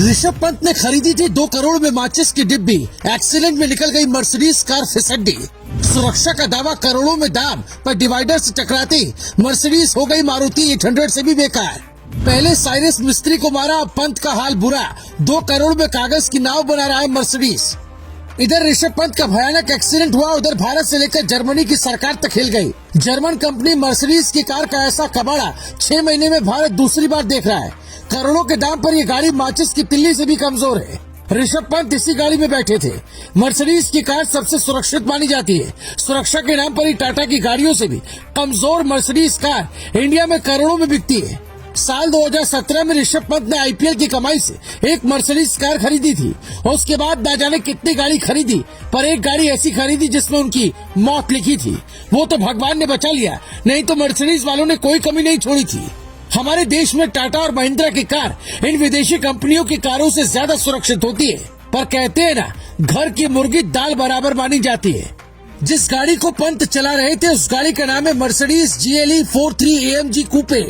ऋषभ पंत ने खरीदी थी 2 करोड़ में माचिस की डिब्बी, एक्सीडेंट में निकल गई मर्सिडीज कार फिसड्डी। सुरक्षा का दावा करोड़ों में दाम, पर डिवाइडर से टकराते मर्सिडीज हो गई मारुति 800 से भी बेकार। पहले साइरस मिस्त्री को मारा, अब पंत का हाल बुरा, 2 करोड़ में कागज की नाव बना रहा है मर्सिडीज। इधर ऋषभ पंत का भयानक एक्सीडेंट हुआ, उधर भारत से लेकर जर्मनी की सरकार तक हिल गई। जर्मन कंपनी मर्सिडीज की कार का ऐसा कबाड़ा 6 महीने में भारत दूसरी बार देख रहा है। करोड़ों के दाम पर ये गाड़ी माचिस की तिल्ली से भी कमजोर है। ऋषभ पंत इसी गाड़ी में बैठे थे। मर्सिडीज की कार सबसे सुरक्षित मानी जाती है। सुरक्षा के नाम पर ही टाटा की गाड़ियों से भी कमजोर मर्सिडीज कार इंडिया में करोड़ों में बिकती है। साल 2017 में ऋषभ पंत ने आईपीएल की कमाई से एक मर्सिडीज कार खरीदी थी और उसके बाद न जाने कितनी गाड़ी खरीदी, पर एक गाड़ी ऐसी खरीदी जिसमें उनकी मौत लिखी थी। वो तो भगवान ने बचा लिया, नहीं तो मर्सिडीज वालों ने कोई कमी नहीं छोड़ी थी। हमारे देश में टाटा और महिंद्रा की कार इन विदेशी कंपनियों की कारों से ज्यादा सुरक्षित होती है, पर कहते हैं ना, घर की मुर्गी दाल बराबर मानी जाती है। जिस गाड़ी को पंत चला रहे थे उस गाड़ी का नाम है मर्सिडीज GLE 43 AMG कूपे।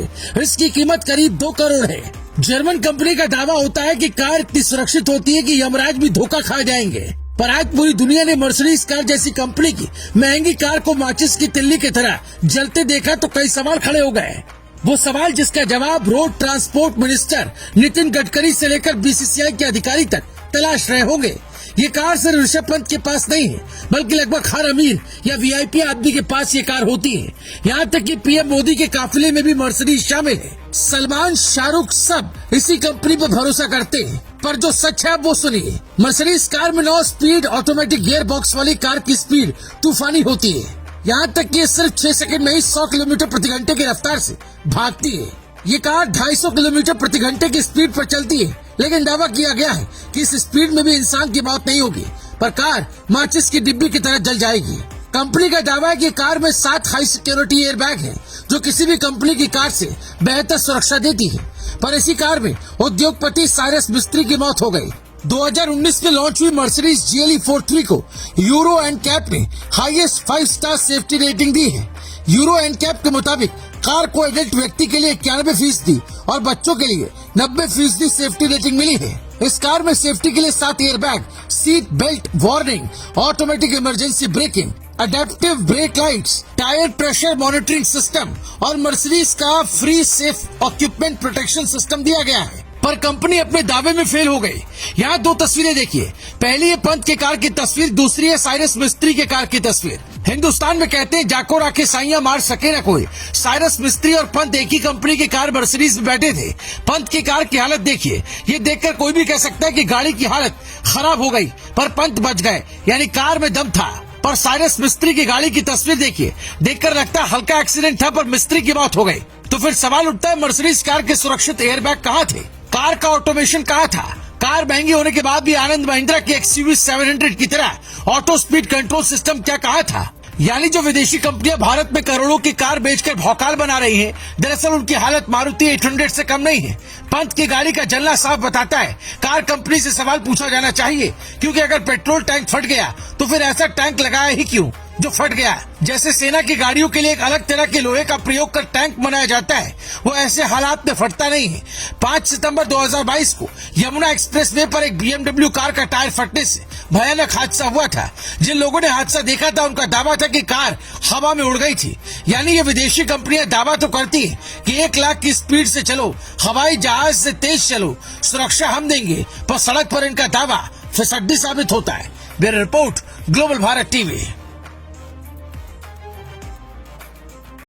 इसकी कीमत करीब 2 करोड़ है। जर्मन कंपनी का दावा होता है कि कार इतनी सुरक्षित होती है कि यमराज भी धोखा खा जाएंगे, पर आज पूरी दुनिया ने मर्सिडीज कार जैसी कंपनी की महंगी कार को माचिस की तिल्ली की तरह जलते देखा तो कई सवाल खड़े हो गए। वो सवाल जिसका जवाब road transport minister Nitin Gadkari से लेकर BCCI के अधिकारी तक तलाश रहे होंगे। ये कार सिर्फ ऋषभ पंत के पास नहीं है, बल्कि लगभग हर अमीर या VIP आदमी के पास ये कार होती है। यहाँ तक कि PM मोदी के काफिले में भी मर्सिडीज शामिल है। सलमान, शाहरुख सब इसी कंपनी पर भरोसा करते हैं, पर जो सच है वो सुनिए। मर्सिडीज कार में 9 स्पीड ऑटोमेटिक गियर बॉक्स वाली कार की स्पीड तूफानी होती है। यहाँ तक कि सिर्फ 6 सेकंड में ही 100 किलोमीटर प्रति घंटे की रफ्तार से भागती है। ये कार 250 किलोमीटर प्रति घंटे की स्पीड पर चलती है, लेकिन दावा किया गया है कि इस स्पीड में भी इंसान की मौत नहीं होगी, पर कार माचिस की डिब्बी की तरह जल जाएगी। कंपनी का दावा है कि कार में 7 हाई सिक्योरिटी एयरबैग हैं, जो किसी भी कंपनी की कार से बेहतर सुरक्षा देती है। पर इसी कार में उद्योगपति साइरस मिस्त्री की मौत हो गई। 2019 में लॉन्च हुई मर्सिडीज GLE 43 को यूरो NCAP ने हाईएस्ट 5 स्टार सेफ्टी रेटिंग दी है। यूरो NCAP के मुताबिक कार को एडल्ट व्यक्ति के लिए 91% और बच्चों के लिए 90% सेफ्टी रेटिंग मिली है। इस कार में सेफ्टी के लिए 7 airbag, seat belt warning, automatic emergency breaking, adaptive break lights, tyre pressure monitoring system और मर्सिडीज का फ्री सेफ ऑक्यूपमेंट प्रोटेक्शन सिस्टम दिया गया है। पर कंपनी अपने दावे में फेल हो गई। यहाँ 2 तस्वीरें देखिए। पहली है पंत के कार की तस्वीर, दूसरी है साइरस मिस्त्री के कार की तस्वीर। हिंदुस्तान में कहते हैं जाको राखे साइया मार सके ना कोई। साइरस मिस्त्री और पंत एक ही कंपनी की कार मर्सिडीज में बैठे थे। पंत की कार की हालत देखिए। ये देखकर कोई भी कह सकता है कि गाड़ी की हालत खराब हो गई, पर पंत बच गए, यानी कार में दम था। पर साइरस मिस्त्री की गाड़ी की तस्वीर देखिए, देखकर लगता है हल्का एक्सीडेंट था, पर मिस्त्री की मौत हो गई। तो फिर सवाल उठता है, मर्सिडीज कार के सुरक्षित एयरबैग कहाँ थे? कार का ऑटोमेशन कहाँ था? कार महंगी होने के बाद भी आनंद महिंद्रा की XUV 700 की तरह ऑटो स्पीड कंट्रोल सिस्टम क्या कहाँ था? यानी जो विदेशी कंपनियां भारत में करोड़ों की कार बेचकर भौकाल बना रही हैं, दरअसल उनकी हालत मारुति 800 से कम नहीं है। पंत की गाड़ी का जलना साफ बताता है। कार कंपनी से सवाल पूछा जाना चाहिए, क्योंकि अगर पेट्रोल टैंक फट गया तो फिर ऐसा टैंक लगाया ही क्यों जो फट गया? जैसे सेना की गाड़ियों के लिए एक अलग तरह के लोहे का प्रयोग कर टैंक बनाया जाता है, वो ऐसे हालात में फटता नहीं है। 5 सितंबर 2022 को यमुना एक्सप्रेस वे पर एक BMW कार का टायर फटने से भयानक हादसा हुआ था। जिन लोगों ने हादसा देखा था उनका दावा था कि कार हवा में उड़ गई थी। यानी ये विदेशी कंपनियां दावा तो करती है कि 1 लाख की स्पीड से चलो, हवाई जहाज से तेज चलो, सुरक्षा हम देंगे, पर सड़क पर इनका दावा फिसड्डी साबित होता है। Bureau report, global Bharat TV।